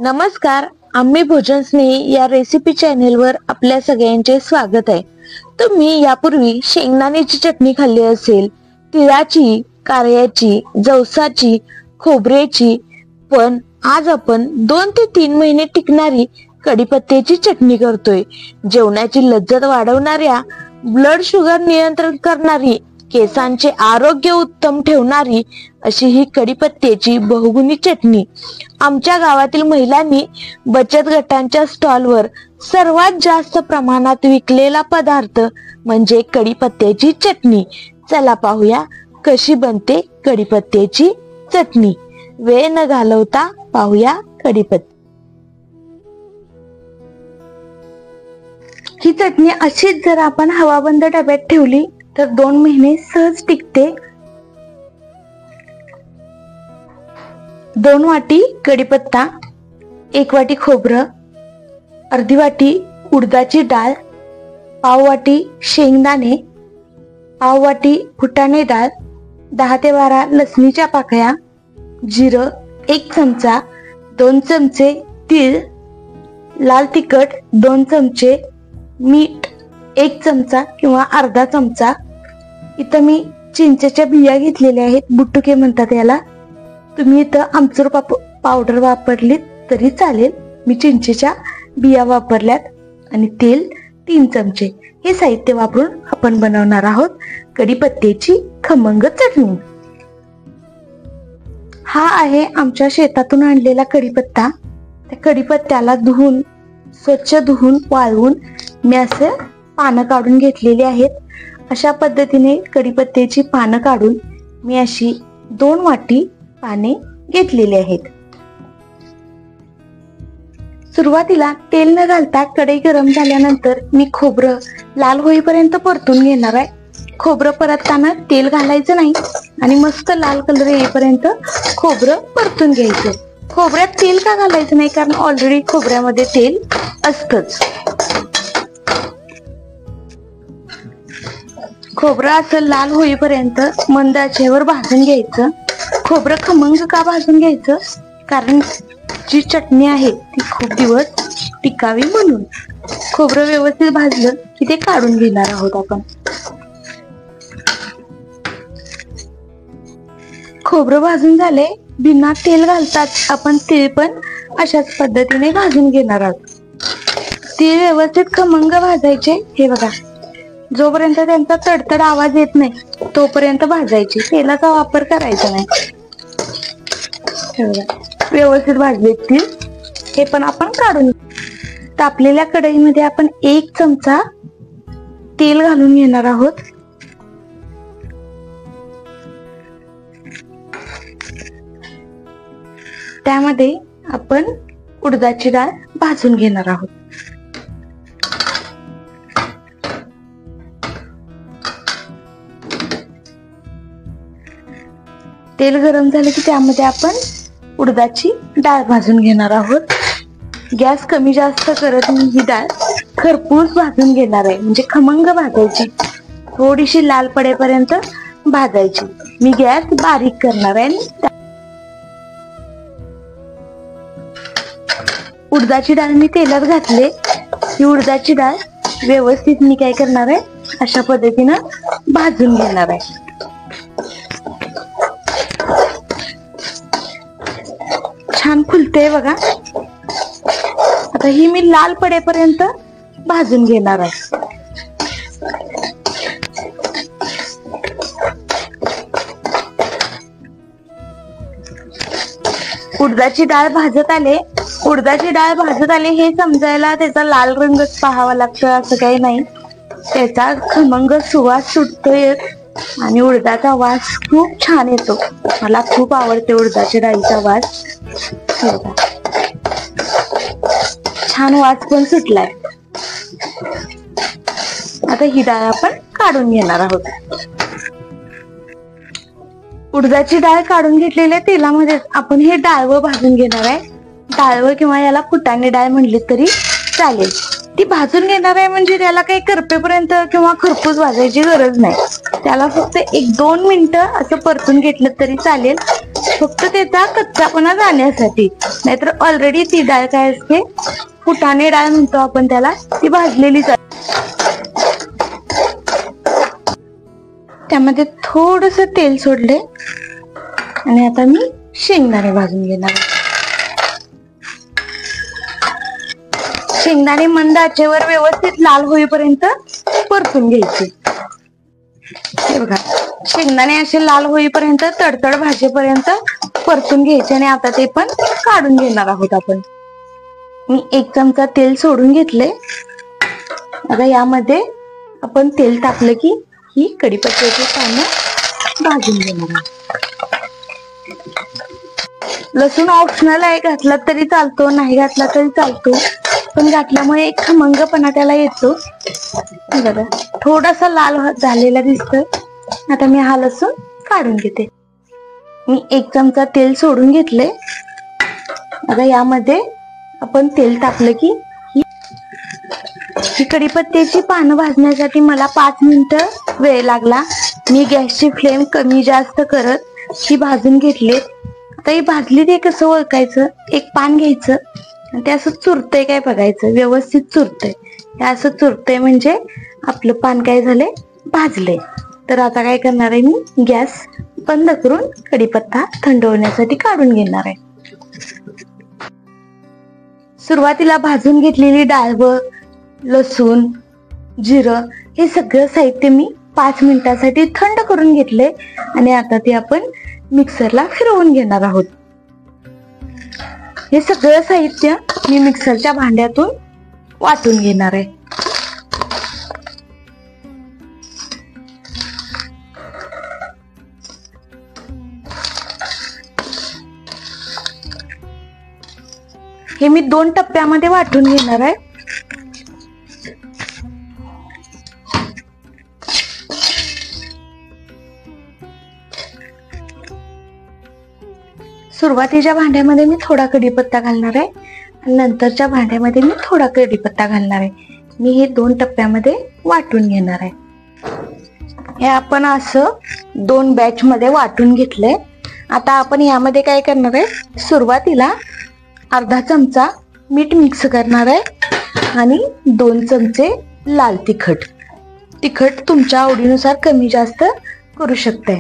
नमस्कार, आम्ही भोजन स्नेही या रेसिपी चॅनेलवर आपल्या सगळ्यांचे स्वागत आहे. तुम्ही यापूर्वी शेंगदाण्याची चटणी खाल्ली असेल, तिळाची, कारळ्याची, जवसाची, खोबऱ्याची, पण आज आपण 2 ते 3 महिने टिकणारी कढीपत्त्याची चटणी करतोय. जेवणाची लज्जत वाढवणाऱ्या, ब्लड शुगर नियंत्रण करणारी, केसांचे आरोग्य उत्तम ठेवणारी अशी ही कढीपत्त्याची बहुगुणी चटणी आमच्या गावातील महिलांनी बचत गटांच्या स्टॉलवर सर्वात जास्त प्रमाणात विकलेला पदार्थ म्हणजे कढीपत्त्याची चटणी. चला पाहूया कशी बनते कढीपत्त्याची चटणी. वेळ न घालवता पाहूया कढीपत्ता. ही चटणी अशीच जर आपण हवाबंद डब्यात ठेवली तर 2 महिने सहज टिकते. 2 वाटी कढीपत्ता, 1 वाटी खोबरं, अर्धी वाटी उडदाची डाळ, पाव वाटी शेंगदाणे, पाव वाटी फुटाणे डाळ, 10 ते 12 लसणीच्या पाकळ्या, जिरं 1 चमचा, 2 चमचे तीळ, लाल तिखट 2 चमचे, मीठ 1 चमचा किंवा अर्धा चमचा. इथं मी चिंचेच्या बिया घेतलेल्या आहेत, बुटुके म्हणतात याला. तुम्ही इथं आमचूर पावडर वापरलीत तरी चालेल. मी चिंचेच्या बिया वापरल्यात. आणि तेल 3 चमचे. हे साहित्य वापरून आपण बनवणार आहोत कढीपत्त्याची खमंग चटणी. हा आहे आमच्या शेतातून आणलेला कढीपत्ता. त्या कढीपत्त्याला स्वच्छ धुवून वाळवून मी असं पानं काढून घेतलेली आहेत. अशा पद्धतीने कढीपत्त्याची पानं काढून मी अशी 2 वाटी पाने घेतलेली आहेत. सुरुवातीला तेल न घालता कढई गरम झाल्यानंतर मी खोबरं लाल होईपर्यंत परतून घेणार आहे. खोबरं परतताना तेल घालायचं नाही आणि मस्त लाल कलर येईपर्यंत खोबरं परतून घ्यायचं. खोबऱ्यात तेल का घालायचं नाही, कारण ऑलरेडी खोबऱ्यामध्ये तेल असतंच. खोबरं असं लाल होईपर्यंत मंद आचेवर भाजून घ्यायचं. खोबरं खमंग का भाजून घ्यायचं, कारण जी चटणी आहे ती खूप दिवस टिकावी म्हणून. खोबरं व्यवस्थित भाजलं की ते काढून घेणार आहोत आपण. खोबरं भाजून झाले, बिना तेल घालतात आपण तीळ पण अशाच पद्धतीने भाजून घेणार आहोत. तीळ व्यवस्थित खमंग भाजायचे. हे बघा, जोपर्यंत त्यांचा तडतड आवाज येत नाही तोपर्यंत भाजायचे. तेलाचा वापर करायचा नाही. व्यवस्थित भाजले तीळ. हे पण आपण काढून. तापलेल्या कढईमध्ये आपण 1 चमचा तेल घालून घेणार आहोत. त्यामध्ये आपण उडदाची डाळ भाजून घेणार आहोत. तेल गरम झाले की त्यामध्ये आपण उडदाची डाळ भाजून घेणार आहोत. गॅस कमी जास्त करत मी ही डाळ खरपूस भाजून घेणार आहे. म्हणजे खमंग भाजायची, थोडीशी लाल पडेपर्यंत भाजायची. मी गॅस बारीक करणार आहे. उडदाची डाळ मी तेलात घातले. ही उडदाची डाळ व्यवस्थित मी काय करणार आहे, अशा पद्धतीनं भाजून घेणार आहे. छान फुलते बघा. आता ही मी लाल पडेपर्यंत भाजून घेणार आहे. उडदाची डाळ भाजत आले. उडदाची डाळ भाजत आले हे समजायला त्याचा लाल रंगच पाहावा लागतो असं काही नाही. त्याचा खमंग सुवास सुटतोय आणि उडदाचा वास खूप छान येतो. मला खूप आवडते उडदाच्या डाळीचा वास. छान वास पण सुटलाय. आता ही डाळ आपण काढून घेणार आहोत. उडदाची डाळ काढून घेतलेल्या तेलामध्ये आपण हे डाळवं भाजून घेणार आहे. डाळवं किंवा याला फुटाणे डाळ म्हणले तरी चालेल. ती भाजून घेणार आहे म्हणजे त्याला काही करपेपर्यंत किंवा खरपूस भाजायची गरज नाही. त्याला फक्त 1-2 मिनिटं असं परतून घेतलं तरी चालेल. फक्त त्याचा कच्चापणा जाण्यासाठी. नाहीतर ऑलरेडी ती डाळ काय असते, फुटाणे डाळ म्हणतो आपण त्याला, ती भाजलेली असते. त्यामध्ये थोडस तेल सोडले आणि आता मी शेंगदाणे भाजून घेणार. शेंगदाणे मंद आचेवर व्यवस्थित लाल होईपर्यंत परतून घ्यायचे. हे बघा, शेंगदाणे असे लाल होईपर्यंत, तडतड भाजेपर्यंत परतून घ्यायचे. आणि आता ते पण काढून घेणार आहोत आपण. मी 1 चमचा तेल सोडून घेतले. आता यामध्ये आपण तेल टाकलं की ही कढीपत्त्याची पानं भाजून घेणार. लसूण ऑप्शनल आहे, घातला तरी चालतो, नाही घातला तरी चालतो, पण घातल्यामुळे एक खमंगपणा त्याला येतो. बघा, थोडासा लाल झालेला दिसतोय. आता मी हा लसूण काढून घेते. मी 1 चमचा तेल सोडून घेतले. आता यामध्ये आपण तेल टाकलं की ही कढीपत्त्याची पानं भाजण्यासाठी मला 5 मिनिटं वेळ लागला. मी गॅसची फ्लेम कमी जास्त करत ही भाजून घेतली. आता ही भाजली ते कसं ओळखायचं, एक पान घ्यायचं आणि ते असं चुरतंय काय बघायचं, व्यवस्थित चुरतंय. हे असं चुरतंय म्हणजे आपलं पान काय झालंय, भाजलंय. तर आता काय करणार आहे, मी गॅस बंद करून कढीपत्ता थंड होण्यासाठी काढून घेणार आहे. सुरुवातीला भाजून घेतलेली डाळ व लसूण, जिरं हे सगळं साहित्य मी 5 मिनिटांसाठी थंड करून घेतले आणि आता ते आपण मिक्सरला फिरवून घेणार आहोत. हे सगळं साहित्य मी मिक्सरच्या भांड्यातून वाटून घेणार आहे. हे मी 2 टप्प्यामध्ये वाटून घेणार आहे. सुरुवातीच्या भांड्यामध्ये मी थोडा कढीपत्ता घालणार आहे आणि नंतरच्या भांड्यामध्ये मी थोडा कढीपत्ता घालणार आहे. मी हे 2 टप्प्यामध्ये वाटून घेणार आहे. हे आपण असं 2 बॅच मध्ये वाटून घेतलंय. आता आपण यामध्ये काय करणार आहे, सुरुवातीला अर्धा चमचा मीठ मिक्स करणार आहे आणि 2 चमचे लाल तिखट. तिखट तुमच्या आवडीनुसार कमी जास्त करू शकताय.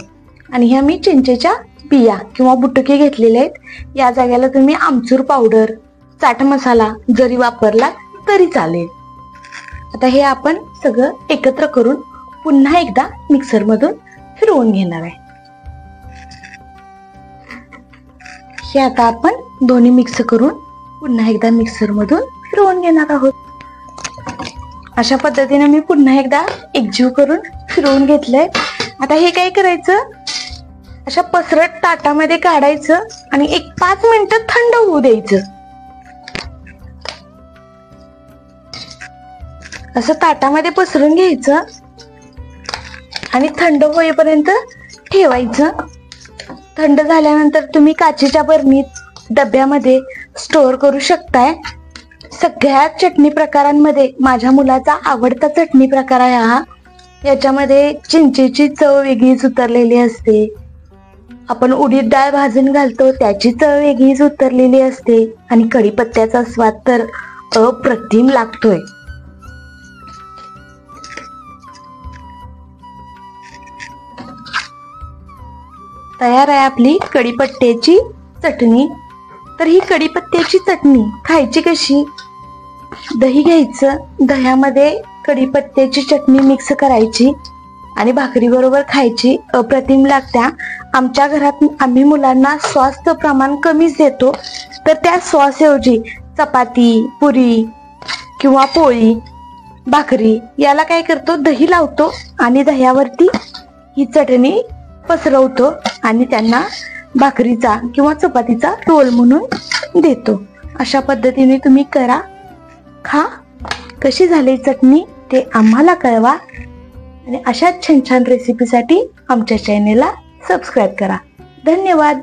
आणि ह्या मी चिंचेच्या बिया किंवा बुटके घेतलेले आहेत. या जागेला तुम्ही आमचूर पावडर, चाट मसाला जरी वापरला तरी चालेल. आता हे आपण सगळं एकत्र करून पुन्हा एकदा मिक्सर मधून फिरवून घेणार आहे. हे आता आपण दोन्ही मिक्स करून पुन्हा एकदा मिक्सर मधून फिरवून घेणार आहोत. अशा पद्धतीने मी पुन्हा एकदा एकजीव करून फिरवून घेतलंय. आता हे काय करायचं, अशा पसरट ताटामध्ये काढायचं आणि एक 5 मिनिटं थंड होऊ द्यायचं. असं ताटामध्ये पसरून घ्यायचं आणि थंड होईपर्यंत ठेवायचं. थंड झाल्यानंतर तुम्ही काचेच्या बरणीत, डब्यामध्ये स्टोअर करू शकताय. सगळ्या चटणी प्रकारांमध्ये माझ्या मुलाचा आवडता चटणी प्रकार आहे हा. याच्यामध्ये चिंचेची चव वेगळीच उतरलेली असते. आपण उडीद डाळ भाजून घालतो त्याची चव वेगळीच उतरलेली असते आणि कढीपत्त्याचा स्वाद तर अप्रतिम लागतोय. तयार आहे आपली कढीपत्त्याची चटणी. तर ही कढीपत्त्याची चटणी खायची कशी, दही घ्यायचं, दह्यामध्ये कढीपत्त्याची चटणी मिक्स करायची आणि भाकरी बरोबर खायची, अप्रतिम लागत्या. आमच्या घरात आम्ही मुलांना सॉसचं प्रमाण कमीच देतो. तर त्या सॉस ऐवजी चपाती, पुरी किंवा पोळी, भाकरी याला काय करतो, दही लावतो आणि दह्यावरती ही चटणी पसरवतो आणि त्यांना भाकरीचा किंवा चपातीचा रोल म्हणून देतो. अशा पद्धतीने तुम्ही करा, खा. कशी झाली चटणी ते आम्हाला कळवा आणि अशाच छान छान रेसिपीसाठी आमच्या चॅनेलला सबस्क्राईब करा. धन्यवाद.